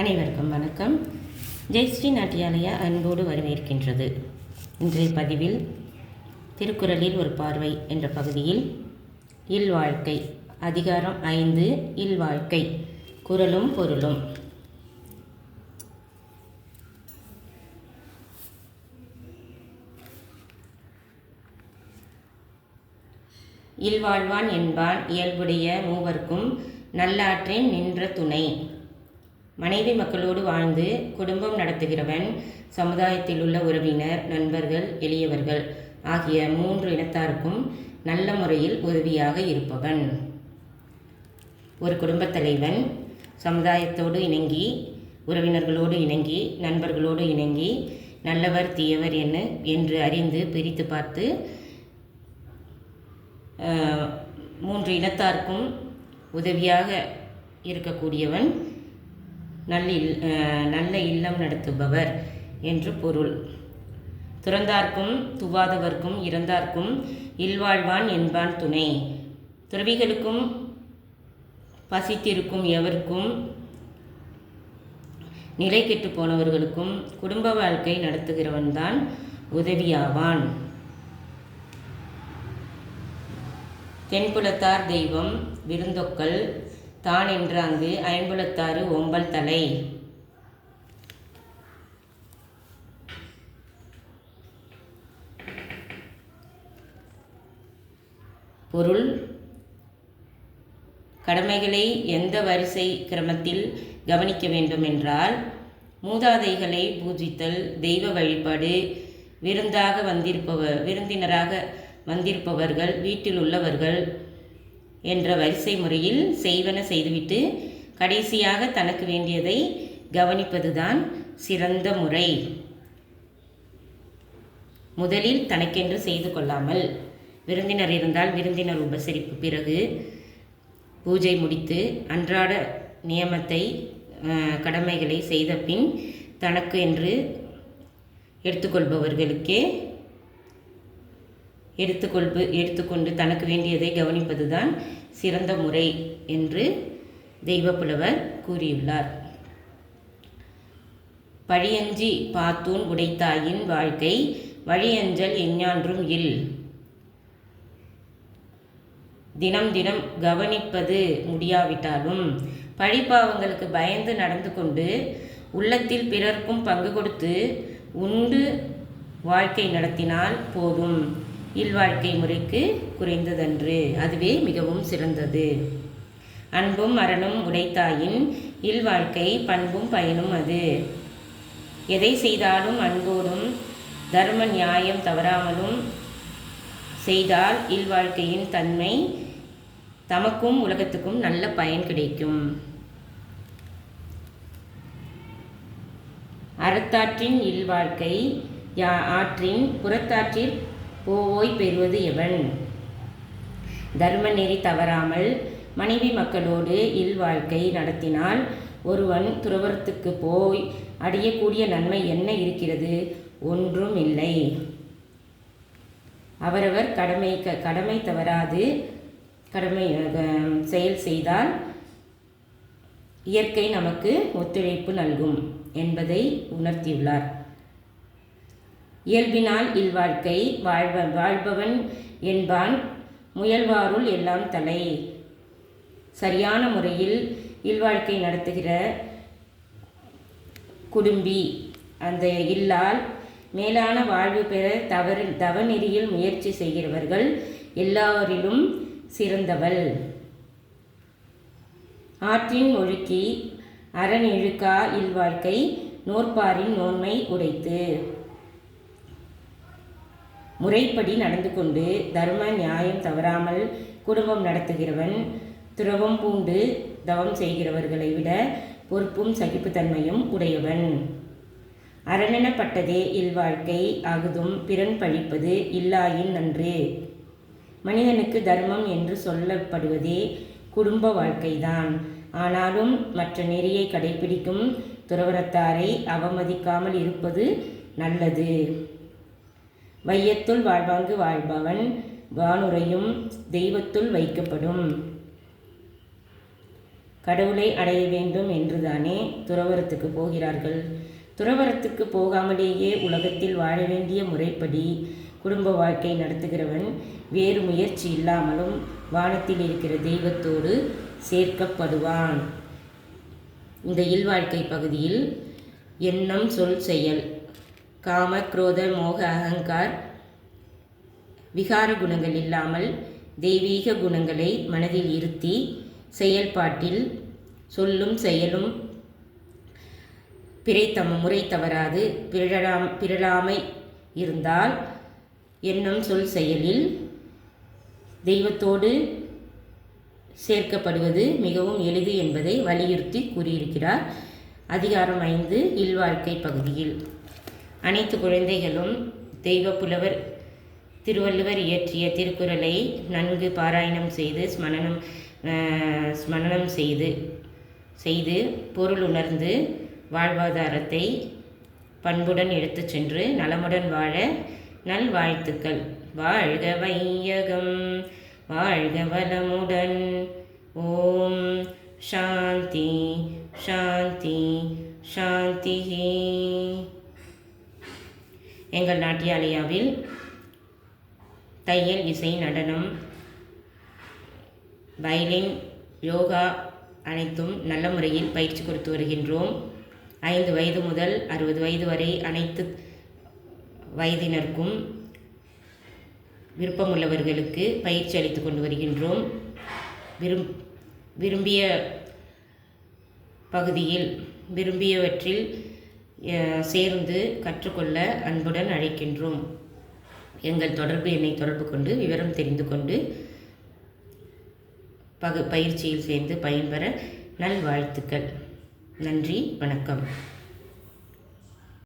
அனைவருக்கும் வணக்கம். ஜெயஸ்ரீ நாட்டியாலயா அன்போடு வரவேற்கின்றது. இன்றைய பதிவில் திருக்குறளில் ஒரு பார்வை என்ற பகுதியில் இல்வாழ்க்கை அதிகாரம் 5 இல்வாழ்க்கை குறளும் பொருளும். இல்வாழ்வான் என்பான் இயல்புடைய மூவர்க்கும் நல்லாற்றின் நின்ற துணை. மனைவி மக்களோடு வாழ்ந்து குடும்பம் நடத்துகிறவன் சமுதாயத்தில் உள்ள உறவினர், நண்பர்கள், எளியவர்கள் ஆகிய 3 இனத்தாருக்கும் நல்ல முறையில் உதவியாக இருப்பவன். ஒரு குடும்பத் தலைவன் சமுதாயத்தோடு இணங்கி, உறவினர்களோடு இணங்கி, நண்பர்களோடு இணங்கி நல்லவர் தீயவர் என்று அறிந்து பிரித்து பார்த்து 3 இனத்தாருக்கும் உதவியாக இருக்கக்கூடியவன் நல்ல இல்லம் நடத்துபவர் என்று பொருள். துறந்தார்க்கும் துவாதவர்க்கும் இறந்தார்க்கும் இல்வாழ்வான் என்பான் துணை. துறவிகளுக்கும் பசித்திருக்கும் எவருக்கும் நிலை கெட்டு போனவர்களுக்கும் குடும்ப வாழ்க்கை நடத்துகிறவன்தான் உதவியாவான். தென்புலத்தார் தெய்வம் விருந்தொக்கல் தான் என்றாங்கு ஐம்புலத்தாறு ஓம்பல் தலை. பொருள்: கடமைகளை எந்த வரிசை கிரமத்தில் கவனிக்க வேண்டும் என்றால், மூதாதைகளை பூஜித்தல், தெய்வ வழிபாடு, விருந்தினராக வந்திருப்பவர்கள், வீட்டில் உள்ளவர்கள் என்ற வரிசை முறையில் செய்வன செய்துவிட்டு கடைசியாக தனக்கு வேண்டியதை கவனிப்பதுதான் சிறந்த முறை. முதலில் தனக்கென்று செய்து கொள்ளாமல், விருந்தினர் இருந்தால் விருந்தினர் உபசரிப்பு, பிறகு பூஜை முடித்து அன்றாட நியமத்தை கடமைகளை செய்த பின் தனக்கு என்று எடுத்துக்கொள்பவர்களுக்கே எடுத்துக்கொண்டு தனக்கு வேண்டியதை கவனிப்பதுதான் சிறந்த முறை என்று தெய்வப்புலவர் கூறியுள்ளார். பழியஞ்சி பாத்தூன் உடைத்தாயின் வாழ்க்கை வழியஞ்சல் எஞ்ஞான்றும் இல். தினம் தினம் கவனிப்பது முடியாவிட்டாலும் பழிப்பாவங்களுக்கு பயந்து நடந்து கொண்டு உள்ளத்தில் பிறர்க்கும் பங்கு கொடுத்து உண்டு வாழ்க்கை நடத்தினால் போதும். இல்வாழ்க்கை முறைக்கு குறைந்ததன்று, அதுவே மிகவும் சிறந்தது. அன்பும் அறனும் உடைத்தாயின் இல்வாழ்க்கை பண்பும் பயனும் அது. எதை செய்தாலும் அன்போடும் தர்ம நியாயம் தவறாமலும் செய்தால் இல்வாழ்க்கையின் தன்மை தமக்கும் உலகத்துக்கும் நல்ல பயன் கிடைக்கும். அறத்தாற்றின் இல்வாழ்க்கை ஆற்றின் புறத்தாற்றிற் போவோய் பெறுவது எவன். தர்ம நெறி தவறாமல் மனைவி மக்களோடு இல்வாழ்க்கை நடத்தினால் ஒருவன் துறவரத்துக்கு போய் அடையக்கூடிய நன்மை என்ன இருக்கிறது? ஒன்றும் இல்லை. அவரவர் கடமை தவறாது செயல் செய்தால் இயற்கை நமக்கு ஒத்துழைப்பு நல்கும் என்பதை உணர்த்தியுள்ளார். இயல்பினால் இல்வாழ்க்கை வாழ்பவன் என்பான் முயல்வாருள் எல்லாம் தலை. சரியான முறையில் இல்வாழ்க்கை நடத்துகிற குடும்பி அந்த இல்லால் மேலான வாழ்வு பெற தவநெறியில் முயற்சி செய்கிறவர்கள் எல்லாரிலும் சிறந்தவள். ஆற்றின் ஒழுக்கி அரண் இழுக்கா இல்வாழ்க்கை நோற்பாரின் நோன்மை உடைத்து. முறைப்படி நடந்து கொண்டு தர்ம நியாயம் தவறாமல் குடும்பம் நடத்துகிறவன் துறவம் பூண்டு தவம் செய்கிறவர்களை விட பொறுப்பும் சகிப்புத்தன்மையும் உடையவன். அரணெனப்பட்டதே இல்வாழ்க்கை ஆகுதும் பிறன் பழிப்பது இல்லாயின் நன்று. மனிதனுக்கு தர்மம் என்று சொல்லப்படுவதே குடும்ப வாழ்க்கைதான். ஆனாலும் மற்ற நெறியை கடைபிடிக்கும் துறவரத்தாரை அவமதிக்காமல் இருப்பது நல்லது. வையத்துள் வாழ்வாங்கு வாழ்பவன் வானுரையும் தெய்வத்துள் வைக்கப்படும். கடவுளை அடைய வேண்டும் என்றுதானே துறவறத்துக்கு போகிறார்கள். துறவறத்துக்கு போகாமலேயே உலகத்தில் வாழ வேண்டிய முறைப்படி குடும்ப வாழ்க்கை நடத்துகிறவன் வேறு முயற்சி இல்லாமலும் வானத்தில் இருக்கிற தெய்வத்தோடு சேர்க்கப்படுவான். இந்த இல்வாழ்க்கை பகுதியில் எண்ணம், சொல், செயல், காம, குரோத, மோக, அகங்கார் விகார குணங்கள் இல்லாமல் தெய்வீக குணங்களை மனதில் இருத்தி செயல்பாட்டில் சொல்லும் செயலும் முறை தவறாது பிறழாமை இருந்தால் எண்ணம், சொல், செயலில் தெய்வத்தோடு சேர்க்கப்படுவது மிகவும் எளிது என்பதை வலியுறுத்தி கூறியிருக்கிறார். அதிகாரம் 5 இல்வாழ்க்கை பகுதியில். அனைத்து குழந்தைகளும் தெய்வ புலவர் திருவள்ளுவர் இயற்றிய திருக்குறளை நன்கு பாராயணம் செய்து ஸ்மரணம் செய்து பொருள் உணர்ந்து வாழ்வாதாரத்தை பண்புடன் எடுத்துச் சென்று நலமுடன் வாழ நல்வாழ்த்துக்கள். வாழ்க வையகம், வாழ்க வளமுடன். ஓம் சாந்தி சாந்தி சாந்தி. எங்கள் நாட்டியாலயாவில் தையல், இசை, நடனம், வயலின், யோகா அனைத்தும் நல்ல முறையில் பயிற்சி கொடுத்து வருகின்றோம். 5 வயது முதல் 60 வயது வரை அனைத்து வயதினருக்கும் விருப்பமுள்ளவர்களுக்கு பயிற்சி அளித்து கொண்டு வருகின்றோம். விரும்பிய பகுதியில் விரும்பியவற்றில் சேர்ந்து கற்றுக்கொள்ள அன்புடன் அழைக்கின்றோம். எங்கள் தொடர்பு எண்ணை தொடர்பு கொண்டு விவரம் தெரிந்து கொண்டு பயிற்சியில் சேர்ந்து பயன்பெற நல்வாழ்த்துக்கள். நன்றி, வணக்கம்.